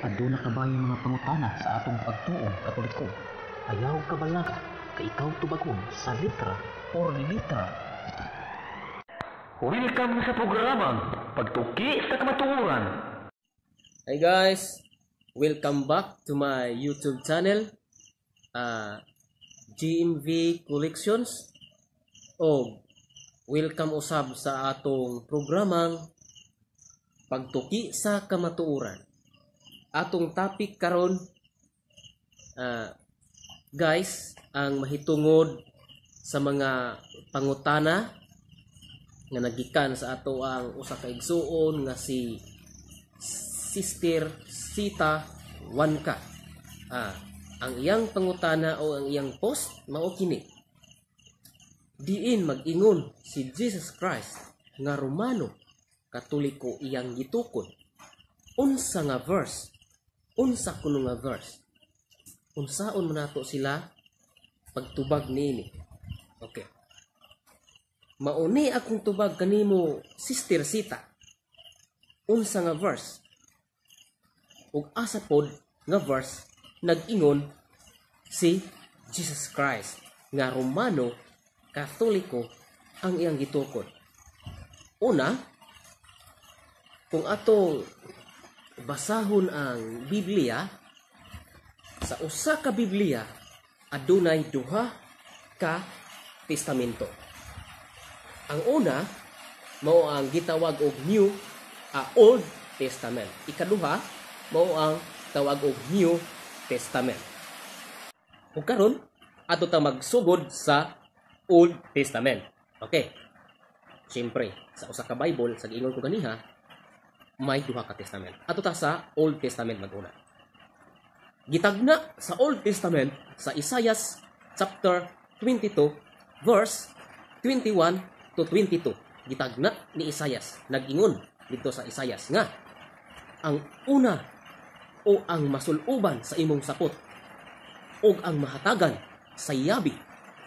Aduna kabayo mga pangutana sa atong pagtuong Katoliko. Ayaw ka bala ka ikaw tubagon sa litra or litra. Welcome sa programang Pagtuki sa Kamatuoran. Hi guys, welcome back to my YouTube channel, GMV Collections. Welcome usab sa atong programang Pagtuki sa Kamatuoran. Atong topic karon, guys, ang mahitungod sa mga pangutana nga nagikan sa ato ang usa ka igsuon nga si Sister Sita Wanka. Ang iyang pangutana o ang iyang post mao kini: diin mag-ingon si Jesus Christ nga Romano Katoliko iyang gitukod. Unsa nga verse? Unsa kuno nga verse? Unsaon man nato sila pagtubag niini? Okay. Mauni akong tubag kanimo, Sister Sita. Unsa nga verse? Ug asa pod nga verse nag-ingon si Jesus Christ nga Romano Katoliko ang iyang gitukod. Una, kung atong basahon ang Biblia, sa usa ka Biblia adunay duha ka testamento. Ang una mao ang gitawag og Old Testament. Ikaduha mao ang tawag og New Testament. Ug karon ato ta magsugod sa Old Testament. Okay. Siyempre, sa usa ka Bible sa giingon ko ganiha, may duha ka testament. Ato ta sa Old Testament maguna. Gitagna sa Old Testament sa Isaiah chapter 22 verse 21 to 22. Gitagna ni Isaiah, nag-ingon dito sa Isaiah nga ang una o ang masuluban sa imong sapot o ang mahatagan sa yabi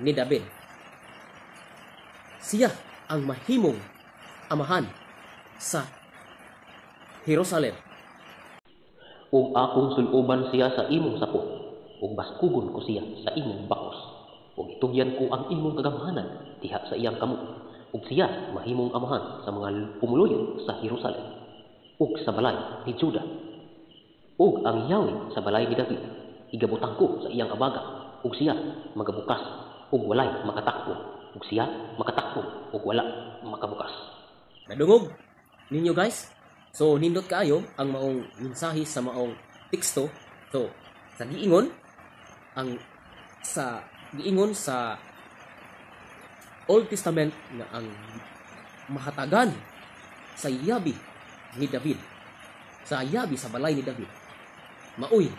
ni David. Siya ang mahimong amahan sa Jerusalem. Ug akong suluban siya sa imong sapot, ug baskugon ko siya sa imong bakos. Ug itugyan ko ang imong kagamhanan diha sa iyang kamot. Ug siya mahimong amahan sa mga pumuluyon sa Jerusalem, ug sa balay ni Juda. Ug ang Yahweh sa balay ni David, igabutang ko sa iyang abaga, ug siya magabukas, ug walay makatakpo, ug siya makatakpo, ug wala makabukas. Nadungog ninyo guys? So nindot kaayo ang maong mensahe sa maong teksto. So sa giingon sa Old Testament na ang mahatagan sa yabi ni David, sa yabi sa balay ni David, maoy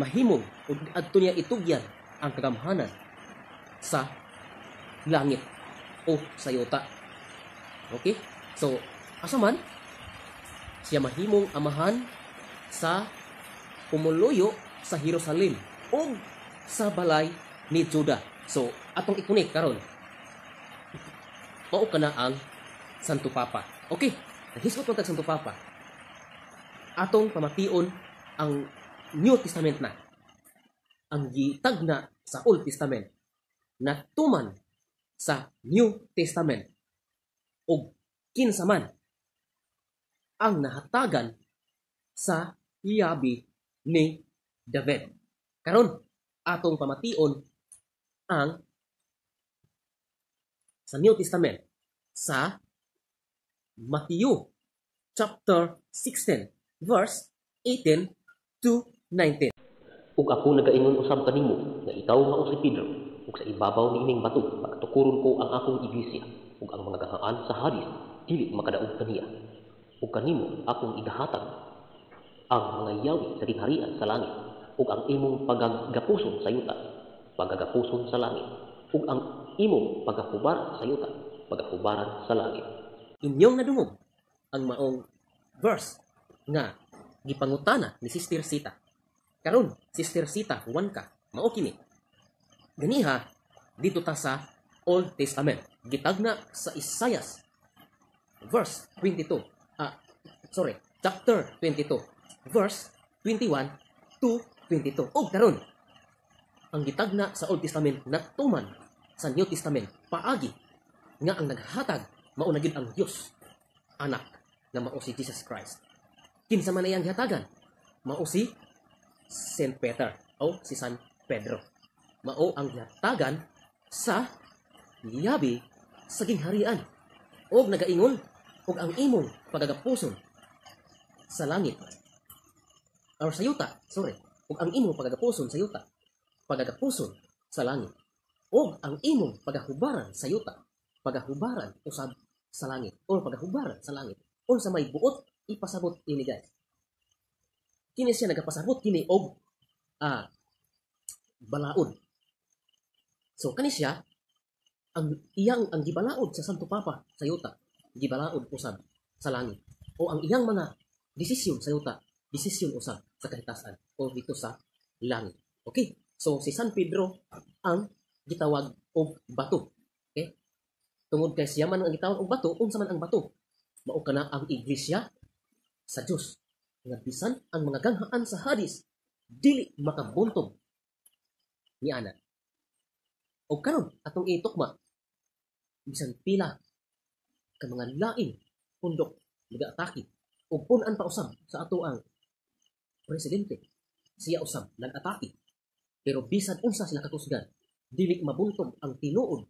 mahimong ug adto niya itugyan ang kagamhanan sa langit o sa yuta. Okay? So asa man siya mahimong amahan sa pumuluyo sa Jerusalem o sa balay ni Juda. So atong ikunik karon mao kana ang Santo Papa. Okay, nahisgot mo tag Santo Papa. Atong pamation ang New Testament na. Ang gitagna sa Old Testament na tuman sa New Testament o kinsa man ang nahatagan sa yabi ni David. Karon atong pamation ang sa New Testament sa Matthew chapter 16 verse 18 to 19. Ug ako nagaingon usab kanimo nga ikaw mao si Pedro, ug sa ibabaw niining bato pagtukuron ko ang akong iglesia, ug ang mga gahaan sa Hades dili makadaog kaniya. Ug kanimo akong igahatag ang mga yawi sa ginharian sa langit, ug ang imong pagagapuson sa yuta, pagagapuson sa langit, ug ang imong pagahubaran sa yuta, pagahubaran sa langit. Inyong nadungog ang maong verse nga gipangutana ni Sister Sita. Karon, Sister Sita Wanka, mao kini. Ganiha dito ta sa Old Testament. Gitagna sa Isaiah verse 22. Chapter 22 verse 21 to 22. O karon, ang gitagna sa Old Testament natuman sa New Testament paagi nga ang naghatag mao na gyud ang Dios anak nga mao si Jesus Christ. Kinsa man iyang gihatagan? Mao si Saint Peter o si San Pedro. Mao ang gihatagan sa yabi sa gingharian og nagaingon og ang imong pagagapuson sa langit or sa yuta, sorry, og ang imong pagagapuson sa yuta, pagagapuson sa langit, og ang imong pagahubaran sa yuta, pagahubaran usab sa langit, or pagahubaran sa langit, unsa may buot ipasabot ini guys. Kini siya nagapasabot kini og balaod. So kani siya ang gibalaod sa Santo Papa sa yuta, gibalaod usab sa langit, o ang iyang mga desisyon sa yuta, desisyon usab sa kahitasan o dito sa langit. Okay? So si San Pedro ang gitawag og bato. Okay? Tungod kay siya man ang gitawag og bato, unsa man ang bato? Mao kana ang iglesia sa Dios. Nga bisan ang mga ganghaan sa Hades dili makabuntog ni ana. O karon atong itukma bisan pila ka mga lain pundok nag-atake o punan pa usab sa ato ang presidente, siya usab nag-atake. Pero bisan unsa sila katusgan, dili mabuntog ang tinuod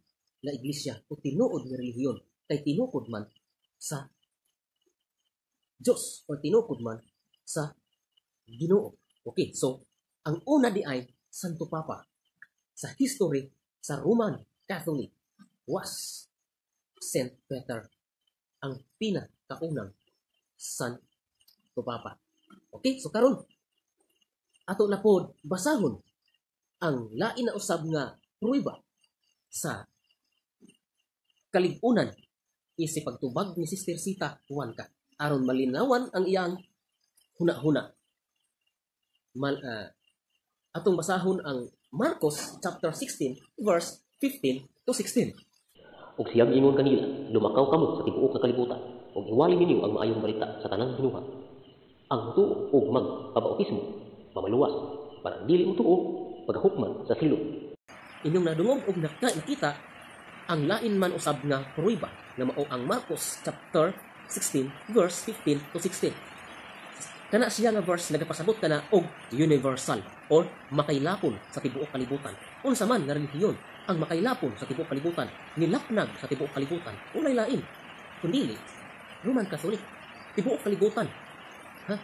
na iglesia o tinuod nga relihiyon, kay tinukod man sa Diyos o tinukod man sa Ginoo. Okay, so ang una di ay Santo Papa sa history sa Roman Catholic was Saint Peter, ang pinakaunang Santo Papa. Okay, so karon ato na pod basahon ang lain na usab nga pruweba sa kaligunan isip pagtubag ni Sister Sita Juanca aron malinawan ang iyang huna-huna. Atong basahon ang Marcos chapter 16 verse 15 to 16. Ug siyang ingon kanila, lumakaw kamo sa tibuok nga kalibutan, ug iwali ninyo ang maayong balita sa tanang binuhat. Ang tuo ug magpabautismo, mamaluwas, para dili mo tuo, paghukman sa silog. Inyong nadungog og nakita ang lain man usab nga pruweba nga mao ang Marcos chapter 16 verse 15 to 16. Kana siya nga verse nagapasabot kana og universal or makailapon sa tibuok kalibutan. Unsa man nga relihiyon ang makailapon sa tibuok kalibutan, nilapnag sa tibuok kalibutan, unay lain kundi Roman Catholic. Tibuok kalibutan. Ha?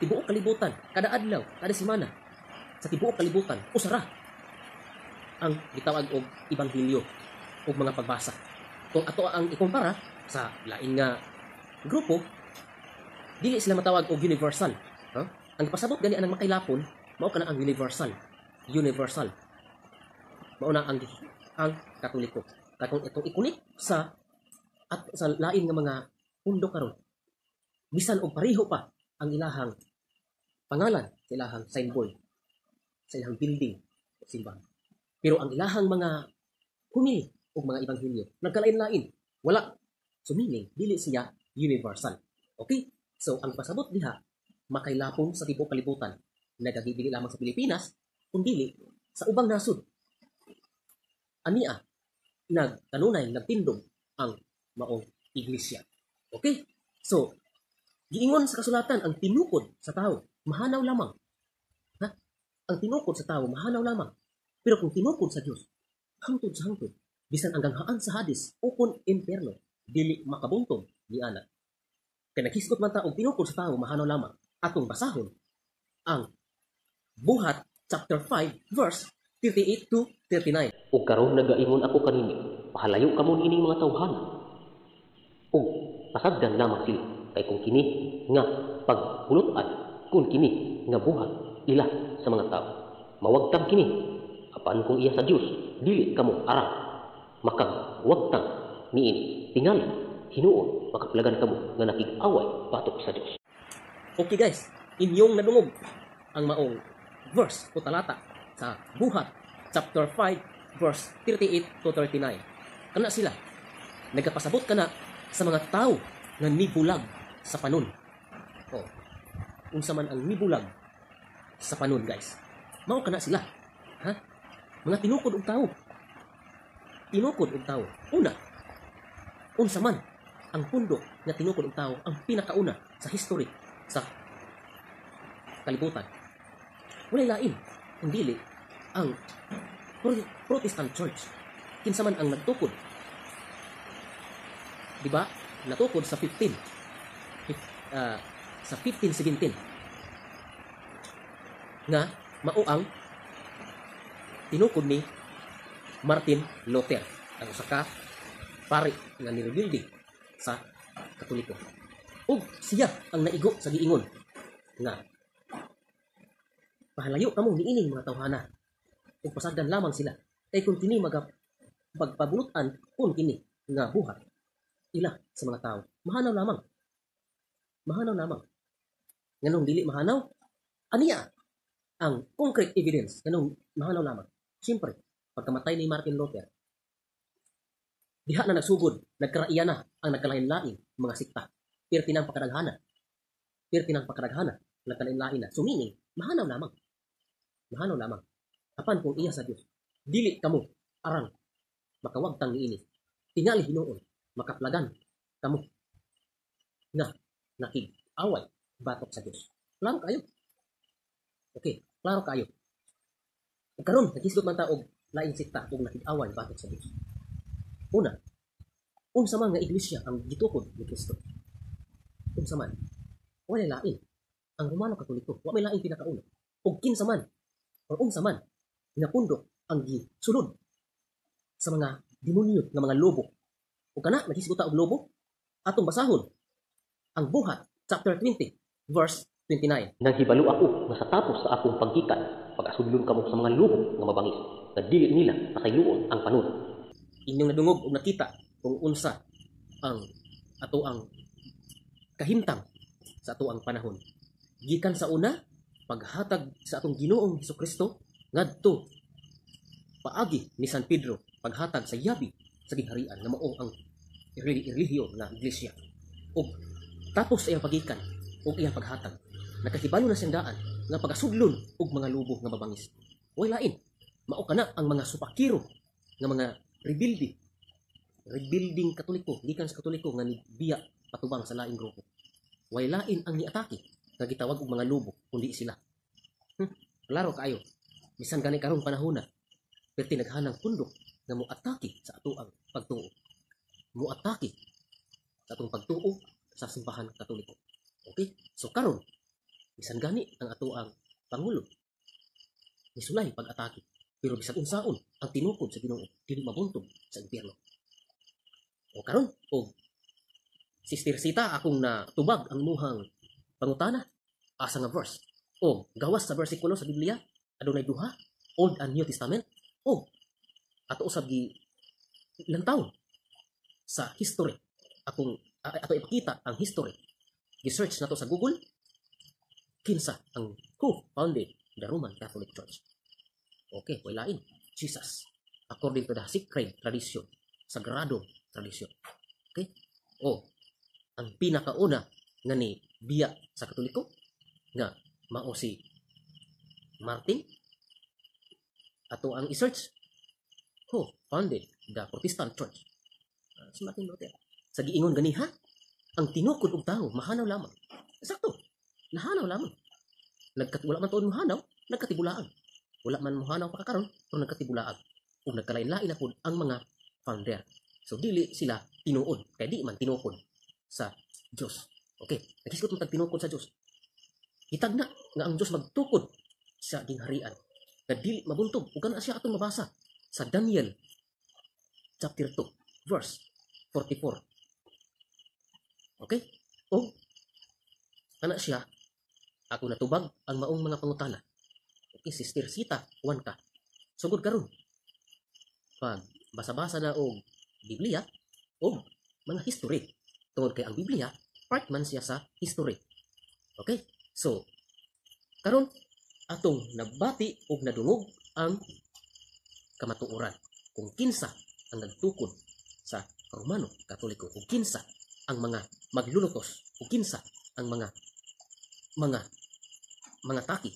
Tibuok kalibutan kada adlaw, kada semana sa tibuok kalibutan usara ang gitawag og ebanghelyo og mga pagbasa. Kung ato ang ikumpara sa lain nga grupo, dili sila matawag og universal. Ang pasabot gani anang makailapon, mao kana ang universal. Universal. Mao na ang Katoliko. Katong itong ikunik sa lain nga mga pundok karon. Bisan og pareho pa ang ilahang pangalan, sa ilahang signboard, sa ilahang building, simbahan. Pero ang ilahang mga humili o mga ebanghelyo, nagkalain-lain. Wala. So meaning, dili siya universal. Okay? So, ang pasabot diha, makailapon sa tibuok kalibutan. Nagagibili lamang sa Pilipinas, kundi sa ubang nasod. Ania, nagkanunay, nagtindog ang maong iglesia. Okay? So, giingon sa kasulatan, ang tinukod sa tao, mahanaw lamang. Ha? Ang tinukod sa tao, mahanaw lamang. Pero kung tinukod sa Diyos, hangtod sa hangtod, bisan ang ganghaan sa Hades, ukon impierno, dili makabuntog ni ana. Kaya naghiskot man ta og tinukod sa tao, mahanaw lamang. Atong basahon ang Buhat chapter 5 verse 38 to 39. Ug karon nagaingon ako kaninyo, pahalayo kamo ining mga tawhana. Ug pasagdan lamang sila, kay kung kini nga pagpulutan, kung kini nga buhat ila sa mga tao, mawagtang kini, apan kung iya sa Dios, dili kamo arang, makang wagtang niini, tingali, hinuon, makaplagan kamo nga nakig-away batok sa Dios. Okay guys, inyong nadungog ang maong verse o talata sa Buhat chapter 5 verse 38 to 39. Kana sila nagapasabot kana sa mga tao nga nibulag sa panon. unsa man ang mibulag sa panon, guys. Mao kana sila. Ha? Mga tinukod og tao. Tinukod og tao. Una, unsa man ang pundo nga tinukod og tao ang pinakauna sa history sa kalibutan. Walay lain ang dili ang Protestant Church. Kinsa man ang nagtukod. Di ba? Natukod sa 1517 nga mao ang tinukod ni Martin Luther, ang usa ka pari nga nirebuilding sa Katoliko. Ug siya ang naigo sa giingon nga pahalayo kamo niining mga tawhana ug pasagdan lamang sila kay kung kini pagpabulutan kun kini nga buhat ila sa mga tao mahanaw lamang nganong dili mahanaw aniya ang concrete evidence nganong mahanaw lamang. Siyempre pagkamatay ni Martin Luther diha na nagsugod nagkaraiya na ang nagkalain-lain mga sikta perti ng pakadaghana nagkalain-lain na sumining mahanaw lamang apan kung iya sa Dios dili kamo aran makawagtang niini tingali Hinuon makaplagan kamo nga nakig-away batok sa Dios. Klaro kayo. Okay, klaro kayo. Karon nagisgot man ta og laing sikta ug nakig-away batok sa Dios. Una, unsa man nga iglesia ang gitukod ni Kristo? Unsa man? Wala lain. Ang Romano Katoliko, wa may lain pinakauna. Ug kinsa man o unsa man nga pundok ang gisulod sa mga demonyo nga mga lobo. Ug kana nagisgot ta og lobo, atong basahon ang Buhat chapter 20 verse 29. Naghibalo ako nga sa tapos sa akong paggikan, pag-asudlon kamo sa mga lubong nga mabangis, nga dili nila nakayluon ang panon. Inyong nadungog ug nakita kung unsa ang ato ang kahimtang sa ato ang panahon. Gikan sa una, paghatag sa atong Ginoong Hesukristo ngadto paagi ni San Pedro, paghatag sa yabi sa gingharian nga mao ang relihiyon nga iglesia. Ug tapos sa iyang pagikan ug iyang paghatag, nakahibalo na siyang daan nga pagasudlon og mga lubong nga mabangis. Way lain, mao kana ang mga supakiro nga mga rebuilding Katoliko, gikan sa Katoliko nga nibiya patubang sa laing grupo. Way lain ang niatake nga gitawag og mga lubo kundi sila. Klaro kaayo, bisan gani karong panahon na perti naghanang pundok nga moatake sa ato ang pagtuo. Moatake sa atong pagtuo sa simbahan Katoliko. Okay? So karon, bisan gani ang ato ang pangulo misulay pag-atake, pero bisan unsaon ang tinukod sa Ginoo dili mabuntog sa impyerno. O karon, og Sister Sita akong natubag ang muhang pangutana asa nga verse. O gawas sa bersikulo sa Biblia adunay duha, Old and New Testament. O ato usab gi lantaw sa history. Ato ipakita ang history. Gi-search nato sa Google kinsa ang who founded the Roman Catholic Church. Okay, walain Jesus according to the sacred tradition, sagrado tradition. Okay? O ang pinakauna nga ni biya sa Katoliko nga mao si Martin. Ato ang i-search who founded the Protestant Church. Si Martin Luther. Sa giingon ganiha, ang tinukod og tao mahanaw lamang. Sakto. Nahanaw lamang. Wala man tuon mahanaw, nagkatibulaan. Wala man mohanaw pa karon, pero nagkatibulaan. Ug nagkalain-lain na pud ang mga founder. So dili sila tinuod, kay di man tinukod sa Dios. Okay, nagisgot man tag tinukod sa Dios. Hitagna nga ang Dios magtukod sa gingharian. Na dili mabuntog ug kana siya atong mabasa sa Daniel chapter 2 verse 44. Okay? O kana siya ako natubag ang maong mga pangutana. Okay, Sister Sita, uwan ka. Sugod karon. Pag basa-basa na og Biblia o mga history. Tungod kay ang Biblia, part man siya sa history. Okay? So, karon atong nabati og nadungog ang kamatuoran kung kinsa ang nagtukod sa Romano Katoliko, kung kinsa ang mga maglulutos, kung kinsa ang mga mga taki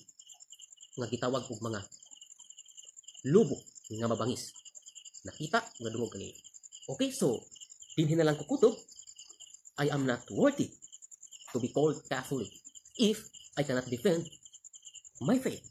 nga gitawag og mga lubok nga mabangis. Nakita nga dungog kani. Okay, so dinhi na lang ko kutob. I am not worthy to be called Catholic if I cannot defend my faith.